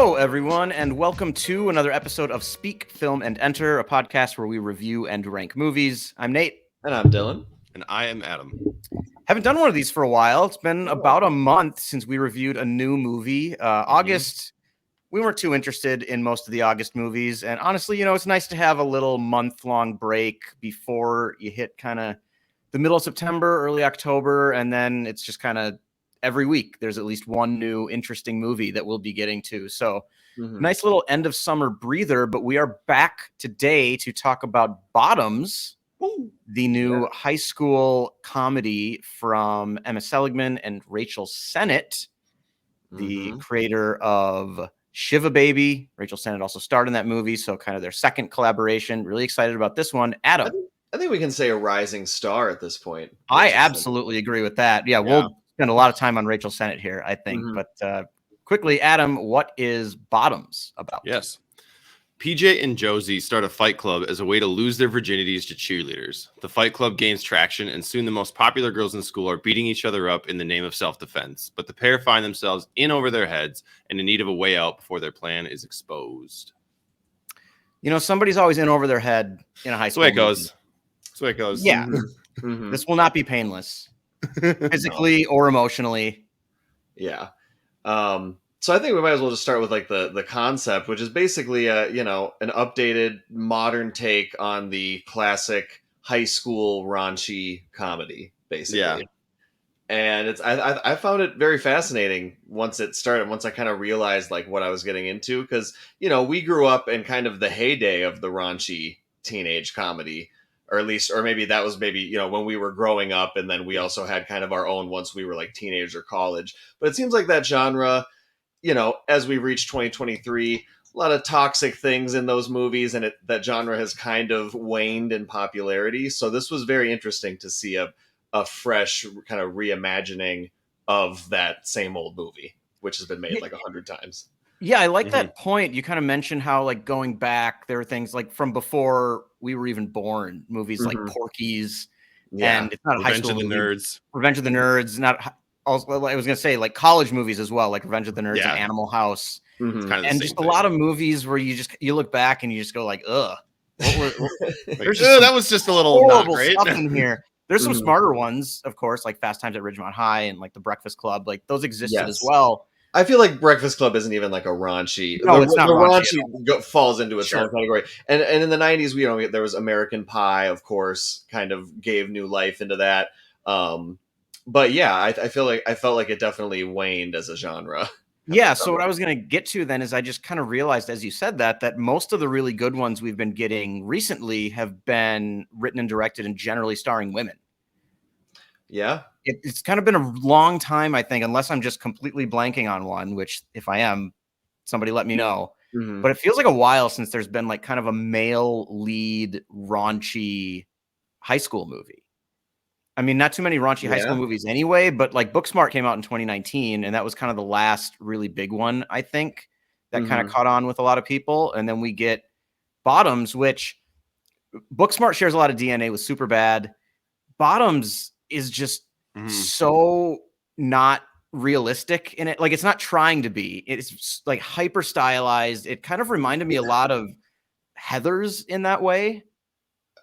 Hello, everyone, and welcome to another episode of Speak, Film, and Enter, a podcast where we review and rank movies. I'm Nate. And I'm Dylan. And I am Adam. Haven't done one of these for a while. It's been about a month since we reviewed a new movie. August, we weren't too interested in most of the August movies. And honestly, it's nice to have a little month-long break before you hit kind of the middle of September, early October, and then it's just kind of every week there's at least one new interesting movie that we'll be getting to. So nice little end of summer breather, but we are back today to talk about Bottoms, the new high school comedy from Emma Seligman and Rahcel Sennott, the creator of Shiva Baby. Rahcel Sennott also starred in that movie, so kind of their second collaboration. Really excited about this one. Adam. I think we can say a rising star at this point. I absolutely agree with that. Yeah, we'll spend a lot of time on Rahcel Sennott here, I think. But quickly, Adam, what is Bottoms about? Yes. PJ and Josie start a fight club as a way to lose their virginities to cheerleaders. The fight club gains traction, and soon the most popular girls in school are beating each other up in the name of self-defense. But the pair find themselves in over their heads and in need of a way out before their plan is exposed. Somebody's always in over their head in a high school. That's the way it goes. Yeah. This will not be painless, physically or emotionally. Yeah. So I think we might as well just start with like the concept, which is basically an updated modern take on the classic high school raunchy comedy, basically. Yeah. And I found it very fascinating once it started, once I kind of realized like what I was getting into, because we grew up in kind of the heyday of the raunchy teenage comedy, or maybe that was when we were growing up, and then we also had kind of our own once we were like teenage or college. But it seems like that genre, as we reach 2023, a lot of toxic things in those movies, and that genre has kind of waned in popularity. So this was very interesting to see a fresh kind of reimagining of that same old movie, which has been made like 100 times. Yeah, I like that point. You kind of mentioned how, like, going back, there are things like from before we were even born, movies like Porky's, and it's not a high school movie. Revenge of the Nerds. Not also, I was going to say, like, college movies as well, like Revenge of the Nerds and Animal House. And just a lot of movies where you look back and you just go like, ugh. That was just a little not great stuff in here. There's some smarter ones, of course, like Fast Times at Ridgemont High and like The Breakfast Club. Like, those existed as well. I feel like Breakfast Club isn't even like a raunchy. No, it's not raunchy. Falls into its own category. And in the 90s, there was American Pie, of course, kind of gave new life into that. But yeah, I felt like it definitely waned as a genre. Yeah, so what I was going to get to then is I just kind of realized, as you said that most of the really good ones we've been getting recently have been written and directed and generally starring women. Yeah. It's kind of been a long time, I think, unless I'm just completely blanking on one, which if I am, somebody let me know. But it feels like a while since there's been like kind of a male lead raunchy high school movie. I mean, not too many raunchy high school movies anyway, but like Booksmart came out in 2019, and that was kind of the last really big one, I think, that kind of caught on with a lot of people. And then we get Bottoms, which Booksmart shares a lot of DNA with Superbad. Bottoms is just so not realistic in it. Like, it's not trying to be. It's like hyper stylized. It kind of reminded me a lot of Heathers in that way.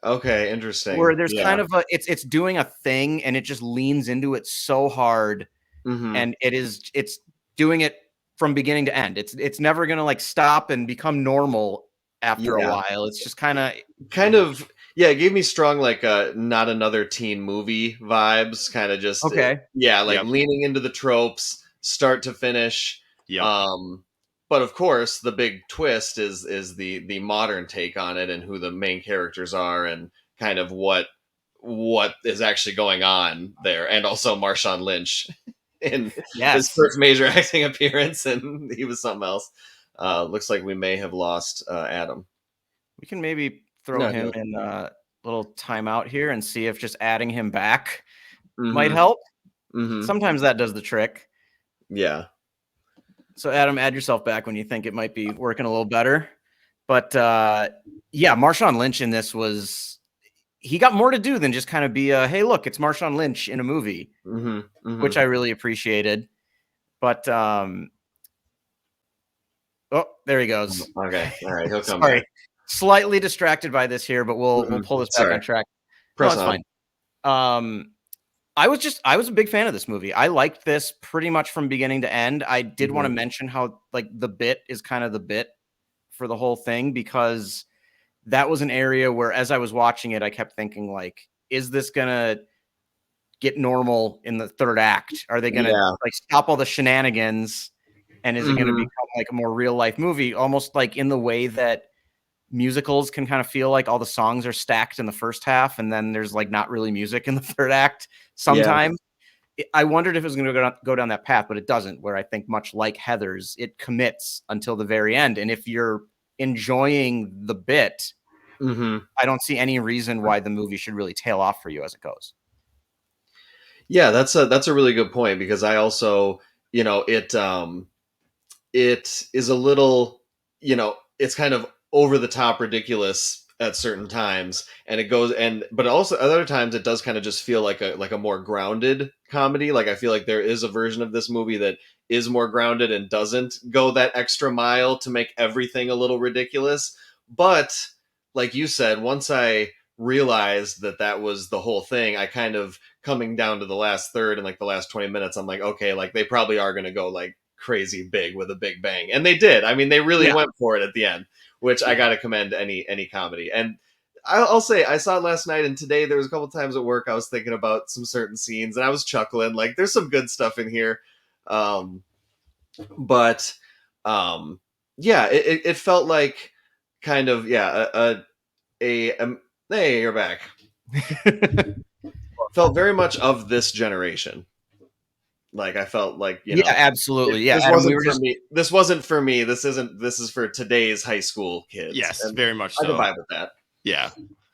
Okay, interesting. Where there's kind of it's doing a thing and it just leans into it so hard, and it's doing it from beginning to end. It's never gonna like stop and become normal after a while. It's just kind of it gave me strong like not another teen movie vibes. Kind of just leaning into the tropes, start to finish. But of course, the big twist is the modern take on it and who the main characters are and kind of what is actually going on there. And also Marshawn Lynch in his first major acting appearance, and he was something else. Looks like we may have lost Adam. We can maybe throw him in a little timeout here and see if just adding him back might help. Sometimes that does the trick. Yeah. So, Adam, add yourself back when you think it might be working a little better. But, Marshawn Lynch in this he got more to do than just kind of be hey, look, it's Marshawn Lynch in a movie, which I really appreciated. But Oh, there he goes. Okay, all right, he'll come Sorry, back. slightly distracted by this here, but we'll pull this back on track. Press it's on. fine. I was a big fan of this movie. I liked this pretty much from beginning to end. I did want to mention how like the bit is kind of the bit for the whole thing, because that was an area where as I was watching it, I kept thinking like, is this gonna get normal in the third act? Are they gonna like stop all the shenanigans? And is it gonna become like a more real life movie? Almost like in the way that musicals can kind of feel like all the songs are stacked in the first half and then there's like not really music in the third act sometimes. I wondered if it was going to go down that path, but it doesn't, where I think much like Heather's, it commits until the very end. And if you're enjoying the bit, I don't see any reason why the movie should really tail off for you as it goes. Yeah, that's a really good point, because I also, it is a little, it's kind of over the top ridiculous at certain times, and it goes, but also at other times it does kind of just feel like a more grounded comedy. Like I feel like there is a version of this movie that is more grounded and doesn't go that extra mile to make everything a little ridiculous. But like you said, once I realized that was the whole thing, I kind of, coming down to the last third and like the last 20 minutes, I'm like, okay, like they probably are going to go like crazy big with a big bang. And they did. I mean, they really went for it at the end, which I got to commend any comedy. And I'll say, I saw it last night, and today there was a couple times at work I was thinking about some certain scenes and I was chuckling. Like there's some good stuff in here. But it felt like kind of, hey, you're back. Felt very much of this generation. Like I felt like, absolutely. This wasn't for me. This wasn't for me. This is for today's high school kids. Yes, and very much so. I can vibe with that. Yeah.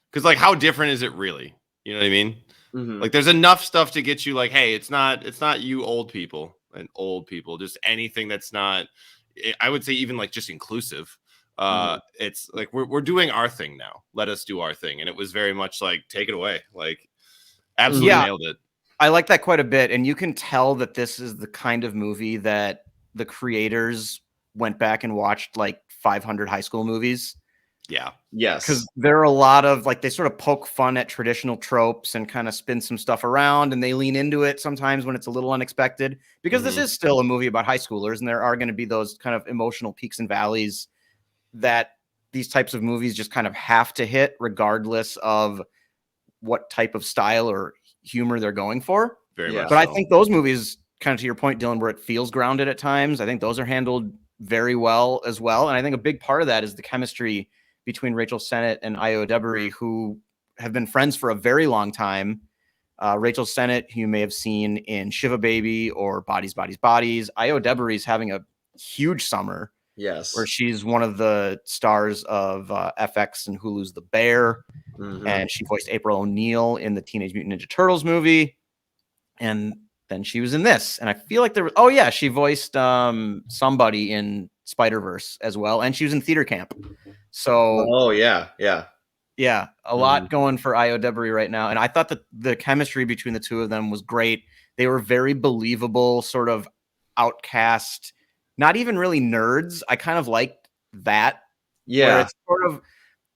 Because like, how different is it really? You know what I mean? Like there's enough stuff to get you like, hey, it's not you old people, just anything that's not, I would say even like just inclusive. It's like we're doing our thing now. Let us do our thing. And it was very much like, take it away. Like absolutely nailed it. I like that quite a bit. And you can tell that this is the kind of movie that the creators went back and watched like 500 high school movies. Yeah. Yes. Because there are a lot of like, they sort of poke fun at traditional tropes and kind of spin some stuff around, and they lean into it sometimes when it's a little unexpected, because this is still a movie about high schoolers, and there are going to be those kind of emotional peaks and valleys that these types of movies just kind of have to hit regardless of what type of style or humor they're going for. Very much. But I think those movies, kind of to your point, Dylan, where it feels grounded at times, I think those are handled very well as well. And I think a big part of that is the chemistry between Rahcel Sennott and Edebiri, who have been friends for a very long time. Rahcel Sennott, who you may have seen in Shiva Baby or Bodies, Bodies, Bodies. Edebiri is having a huge summer. Yes. Where she's one of the stars of FX and Hulu's The Bear. And she voiced April O'Neil in the Teenage Mutant Ninja Turtles movie. And then she was in this. And I feel like she voiced somebody in Spider-Verse as well. And she was in Theater Camp. So, a lot going for Edebiri right now. And I thought that the chemistry between the two of them was great. They were very believable, sort of outcast, not even really nerds. I kind of liked that. Yeah. It's sort of,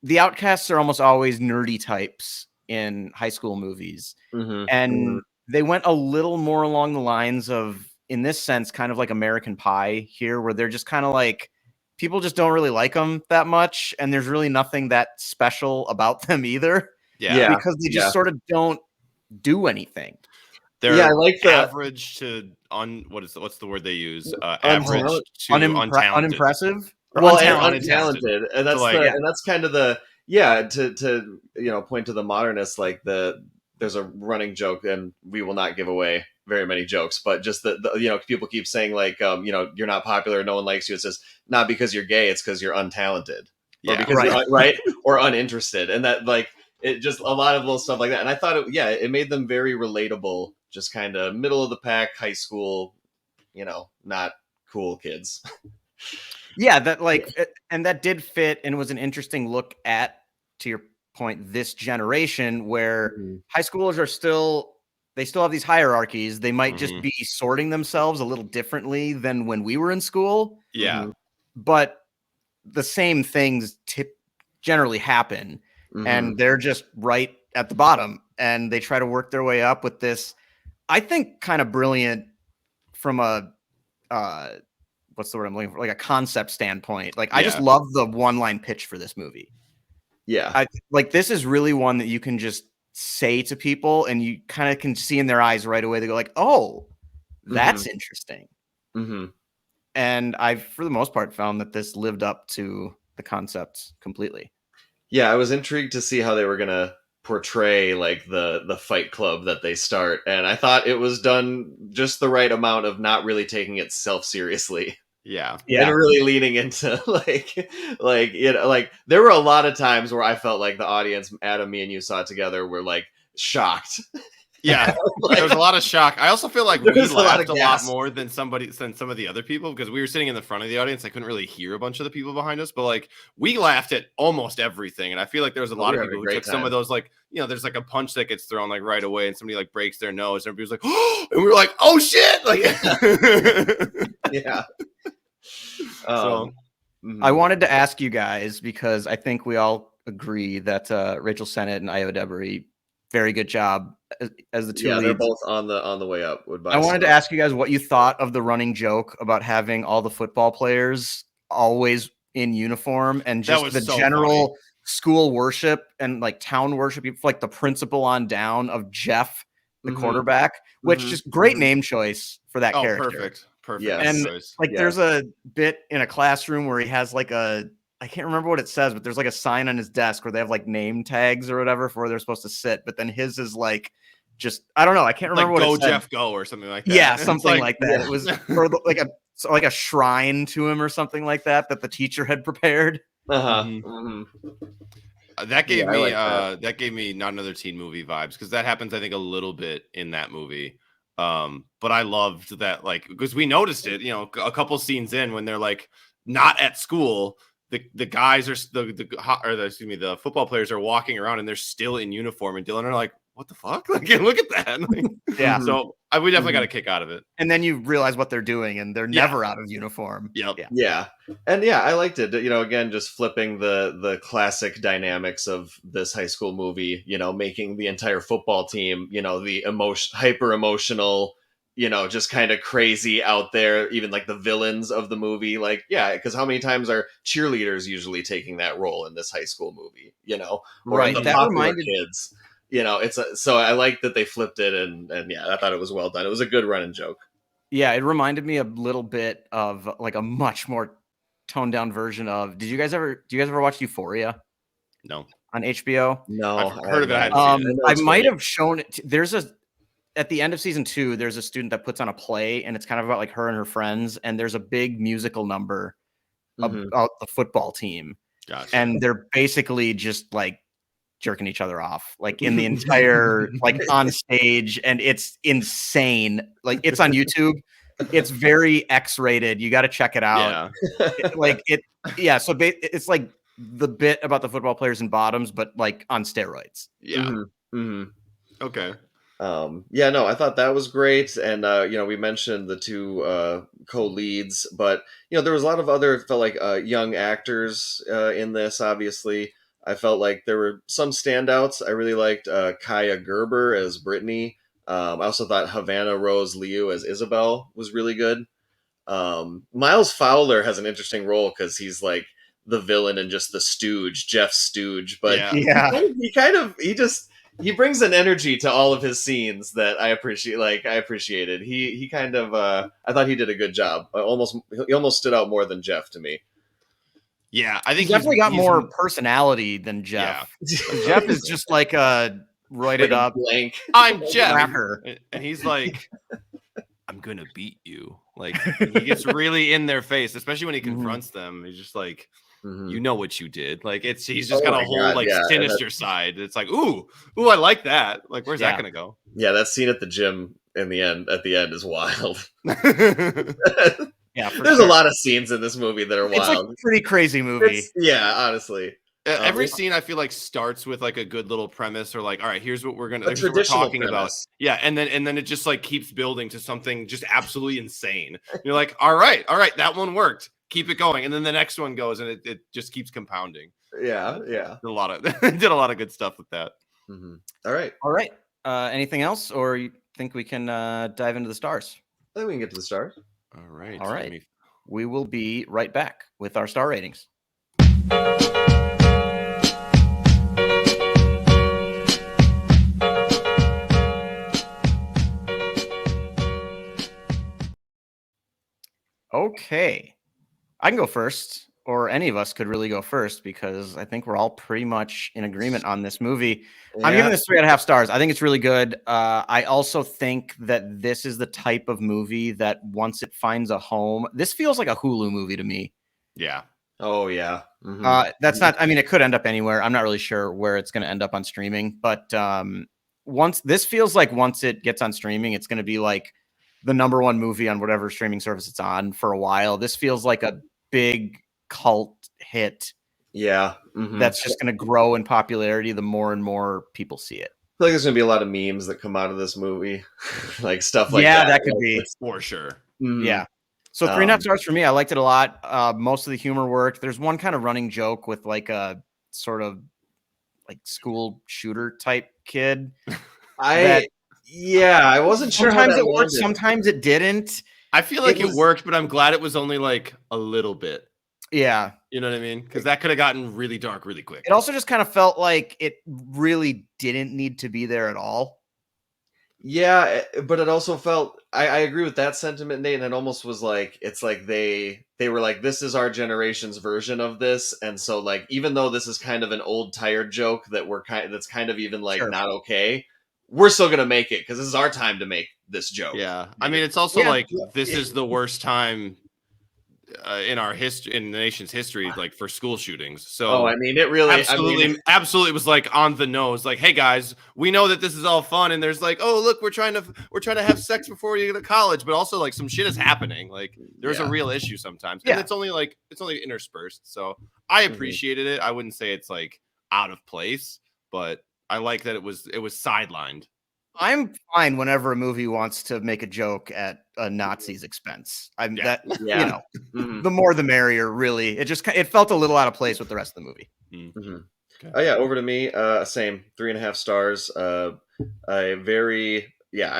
the outcasts are almost always nerdy types in high school movies. And they went a little more along the lines of, in this sense, kind of like American Pie here, where they're just kind of like, people just don't really like them that much. And there's really nothing that special about them either. Yeah. Because they just sort of don't do anything. They're I like the average to what's the word they use? Average to unimpressive. Well, untalented. And that's and that's kind of the to point to the modernists, like there's a running joke, and we will not give away very many jokes, but just the people keep saying like you're not popular, no one likes you. It says not because you're gay, it's because you're untalented. Or because you're right or uninterested. And that like it just a lot of little stuff like that. And I thought it made them very relatable, just kind of middle of the pack high school, not cool kids. And that did fit, and was an interesting look at, to your point, this generation where high schoolers are still have these hierarchies. They might just be sorting themselves a little differently than when we were in school. Yeah. but the same things generally happen, and they're just right at the bottom, and they try to work their way up with this, I think, kind of brilliant from a what's the word I'm looking for? Like a concept standpoint. Like, I just love the one-line pitch for this movie. Yeah. This is really one that you can just say to people and you kind of can see in their eyes right away. They go like, oh, that's interesting. And I've, for the most part, found that this lived up to the concept completely. Yeah, I was intrigued to see how they were going to portray like the fight club that they start, and I thought it was done just the right amount of not really taking itself seriously. Yeah. And really leaning into like there were a lot of times where I felt like the audience, Adam, me and you saw it together, were like shocked. Yeah, there was a lot of shock. I also feel like we laughed a lot more than some of the other people, because we were sitting in the front of the audience. I couldn't really hear a bunch of the people behind us, but like we laughed at almost everything. And I feel like there was a lot of people who took some of those, like, you know, there's like a punch that gets thrown like right away and somebody like breaks their nose and everybody was like, oh, and we were like, oh shit. Like, yeah. I wanted to ask you guys, because I think we all agree that Rahcel Sennott and Edebiri, very good job as the two leads. They're both on the way up. I wanted to ask you guys what you thought of the running joke about having all the football players always in uniform, and just the general school worship and like town worship, like the principal on down of Jeff, the quarterback, which just great name choice for that character. Perfect. Yes. And there's a bit in a classroom where he has like I can't remember what it says, but there's like a sign on his desk where they have like name tags or whatever for where they're supposed to sit. But then his is like, just, I don't know. I can't remember like what it said. Go Jeff Go or something like that. Yeah, something like that. It was or like a shrine to him or something like that the teacher had prepared. That gave me that gave me Not Another Teen Movie vibes, because that happens, I think, a little bit in that movie. But I loved that, like, because we noticed it, you know, a couple scenes in when they're like not at school. The guys are the football players are walking around and they're still in uniform, and Dylan and are like, what the fuck? Like, look at that. Like, yeah. So we definitely got a kick out of it. And then you realize what they're doing, and they're never out of uniform. Yep. Yeah. And yeah, I liked it. You know, again, just flipping the classic dynamics of this high school movie, you know, making the entire football team, you know, the hyper emotional, you know, just kind of crazy out there, even like the villains of the movie. Like, yeah, because how many times are cheerleaders usually taking that role in this high school movie, you know? Or right. The that reminded kids. You know, so I like that they flipped it, and yeah, I thought it was well done. It was a good running joke. Yeah, it reminded me a little bit of like a much more toned down version of. Do you guys ever watch Euphoria? No. On HBO? No, I've heard of it. I might have shown it. At the end of season 2, there's a student that puts on a play, and it's kind of about like her and her friends, and there's a big musical number about the football team. Gotcha. And they're basically just like jerking each other off, like in the entire, like on stage, and it's insane. Like, it's on YouTube. It's very X-rated. You got to check it out. Yeah. So it's like the bit about the football players and bottoms, but like on steroids. Yeah. Okay. Yeah, no, I thought that was great. And, you know, we mentioned the two co-leads, but, you know, there was a lot of other, felt like young actors in this, obviously. I felt like there were some standouts. I really liked Kaya Gerber as Brittany. I also thought Havana Rose Liu as Isabel was really good. Miles Fowler has an interesting role because he's like the villain and just the stooge, Jeff Stooge. But he brings an energy to all of his scenes that I appreciate. Like, I appreciated. He kind of I thought he did a good job. He almost stood out more than Jeff to me. Yeah, I think he's definitely got more personality than Jeff. Yeah. Jeff is just like roided up. Blank. I'm Jeff, and he's like, "I'm gonna beat you." Like, he gets really in their face, especially when he confronts them. He's just like, "You know what you did." Like, he's just got a whole sinister side. It's like, ooh, I like that. Like, where's that gonna go? Yeah, that scene at the gym at the end is wild. Yeah, there's a lot of scenes in this movie that are wild. It's like a pretty crazy movie. Honestly. Every scene I feel like starts with like a good little premise, or like, all right, here's what we're talking about. Yeah, and then it just like keeps building to something just absolutely insane. You're like, all right, that one worked. keep it going, and then the next one goes, and it just keeps compounding. Yeah. Did a lot of good stuff with that. All right. Anything else, or you think we can dive into the stars? I think we can get to the stars. All right. We will be right back with our star ratings. Okay. I can go first, or any of us could really go first, because I think we're all pretty much in agreement on this movie. Yeah. I'm giving this 3.5 stars. I think it's really good. I also think that this is the type of movie that once it finds a home, this feels like a Hulu movie to me. Yeah. Oh, yeah. That's not, I mean, it could end up anywhere. I'm not really sure where it's going to end up on streaming, but once it gets on streaming, it's going to be like the #1 movie on whatever streaming service it's on for a while. This feels like a big cult hit. Yeah. That's just going to grow in popularity the more and more people see it. I feel like there's going to be a lot of memes that come out of this movie. Like stuff like that. Yeah, that could be. For sure. Yeah. So 3.5 stars for me. I liked it a lot. Most of the humor worked. There's one kind of running joke with like a sort of like school shooter type kid. I wasn't sure. Sometimes it worked, sometimes it didn't. I feel like it worked, but I'm glad it was only like a little bit. Yeah. You know what I mean? Because that could have gotten really dark really quick. It also just kind of felt like it really didn't need to be there at all. Yeah, but it also felt, I agree with that sentiment, Nate, and it almost was like, it's like they were like, this is our generation's version of this, and so like, even though this is kind of an old tired joke that's kind of even like not okay, we're still gonna make it because this is our time to make this joke. Yeah, I mean, it's also like this is the worst time in our history, in the nation's history, like for school shootings. So I mean, it really absolutely was like on the nose. Like, hey guys, we know that this is all fun, and there's like, oh look, we're trying to have sex before you go to college, but also like some shit is happening. Like there's a real issue sometimes, and it's only interspersed. So I appreciated it. I wouldn't say it's like out of place, but I like that it was sidelined. I'm fine whenever a movie wants to make a joke at a Nazi's expense. You know, the more the merrier, really. It felt a little out of place with the rest of the movie. Okay. Oh yeah, over to me. Same 3.5 stars. I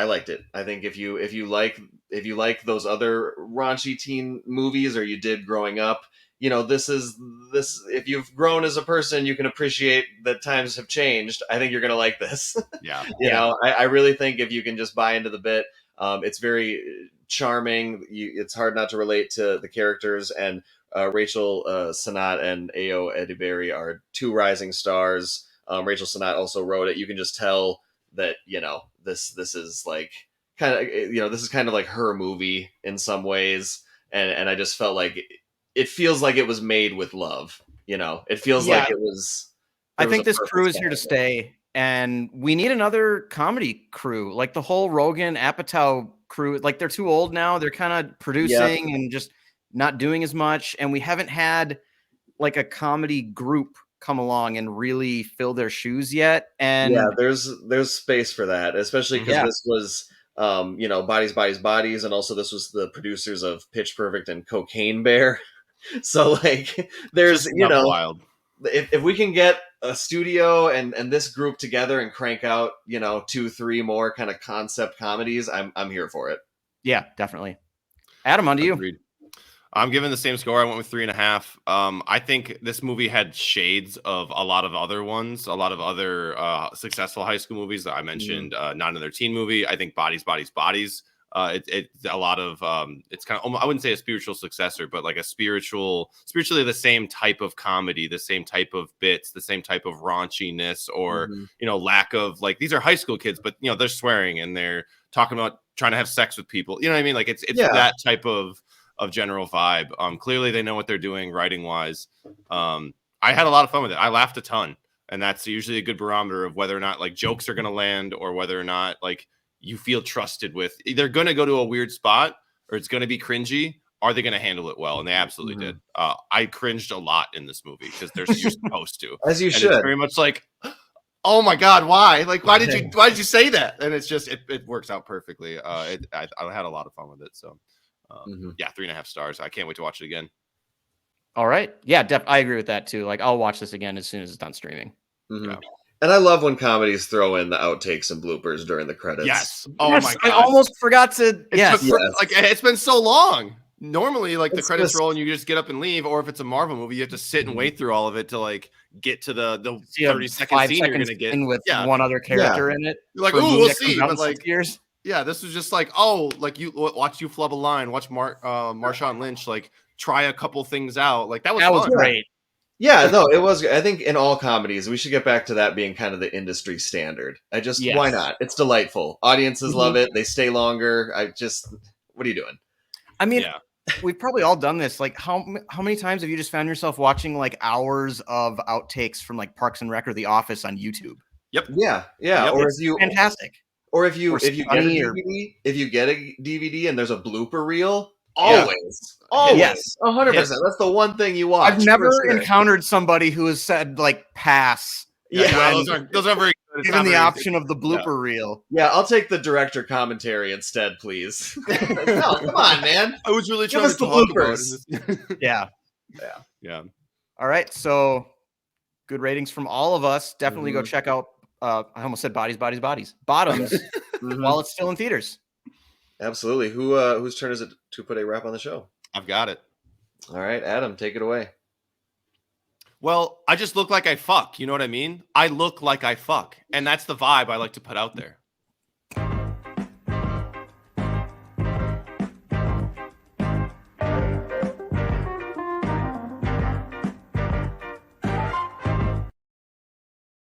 liked it. I think if you like those other raunchy teen movies, or you did growing up, you know, this if you've grown as a person, you can appreciate that times have changed. I think you're going to like this. Yeah. You know, I really think if you can just buy into the bit, it's very charming. It's hard not to relate to the characters, and Rahcel Sennott and Edebiri are two rising stars. Rahcel Sennott also wrote it. You can just tell that, you know, this is like kind of, you know, this is kind of like her movie in some ways. And I just felt like it feels like it was made with love. You know, it feels like it was. I think this crew is here to stay, and we need another comedy crew, like the whole Rogan Apatow crew. Like they're too old now. They're kind of producing and just not doing as much. And we haven't had like a comedy group come along and really fill their shoes yet. And there's space for that, especially because this was, you know, Bodies, Bodies, Bodies. And also this was the producers of Pitch Perfect and Cocaine Bear. So like there's, you know, wild. If we can get a studio and this group together and crank out, you know, 2-3 more kind of concept comedies, I'm here for it. Yeah, definitely. Adam, on to you. I'm giving the same score. I went with 3.5. I think this movie had shades of a lot of other ones, a lot of other successful high school movies that I mentioned. Not another teen movie. I think Bodies, Bodies, Bodies. It's a lot of it's kind of, I wouldn't say a spiritual successor, but like a spiritually the same type of comedy, the same type of bits, the same type of raunchiness, or you know, lack of, like, these are high school kids, but you know, they're swearing and they're talking about trying to have sex with people. You know what I mean? Like it's that type of general vibe. Clearly they know what they're doing writing wise. I had a lot of fun with it. I laughed a ton, and that's usually a good barometer of whether or not like jokes are going to land, or whether or not like you feel trusted with. They're going to go to a weird spot, or it's going to be cringy. Are they going to handle it well? And they absolutely did. I cringed a lot in this movie because you're supposed to, as you should. It's very much like, oh my God, why? Like, why did you say that? And it's just, it works out perfectly. I had a lot of fun with it. So yeah, 3.5 stars. I can't wait to watch it again. All right. Yeah, I agree with that too. Like, I'll watch this again as soon as it's done streaming. Mhm. Yeah. And I love when comedies throw in the outtakes and bloopers during the credits. Yes. Oh Yes, my I god. almost forgot to. It Yes. took like it's been so long. Normally, like the It's credits just- roll and you just get up and leave, or if it's a Marvel movie, you have to sit and wait through all of it to like get to the See a 30-second 5 scene you're seconds gonna get. scene with Yeah. one other character in it. You're like, for a ooh, movie we'll that comes see. out But in 6 like, years. yeah, this was just like, oh, like you watch you flub a line, watch Marshawn Lynch like try a couple things out. Like that was That was fun. great. Yeah, no, it was. I think in all comedies, we should get back to that being kind of the industry standard. Yes. Why not? It's delightful. Audiences Mhm. love it. They stay longer. What are you doing? I mean, Yeah. we've probably all done this. Like, how many times have you just found yourself watching like hours of outtakes from like Parks and Rec or The Office on YouTube? Yep. Yeah. Yep. Or It's fantastic. if you Or get a Sunny or- DVD, if you get a DVD and there's a blooper reel, Yeah. always, Yes. 100%. Yes. That's the one thing you watch. I've never for sure. encountered somebody who has said like pass. Yeah, when those are very good. It's given not the very- option of the blooper reel. Yeah, I'll take the director commentary instead, please. No, come on, man. I was really Give trying us to the talk about bloopers. it. Yeah. Yeah. All right. So good ratings from all of us. Definitely go Mhm. check out. I almost said Bodies. Bottoms Mhm. while it's still in theaters. Absolutely. Whose turn is it to put a wrap on the show? I've got it. All right, Adam, take it away. Well, I just look like I fuck. You know what I mean? I look like I fuck. And that's the vibe I like to put out there.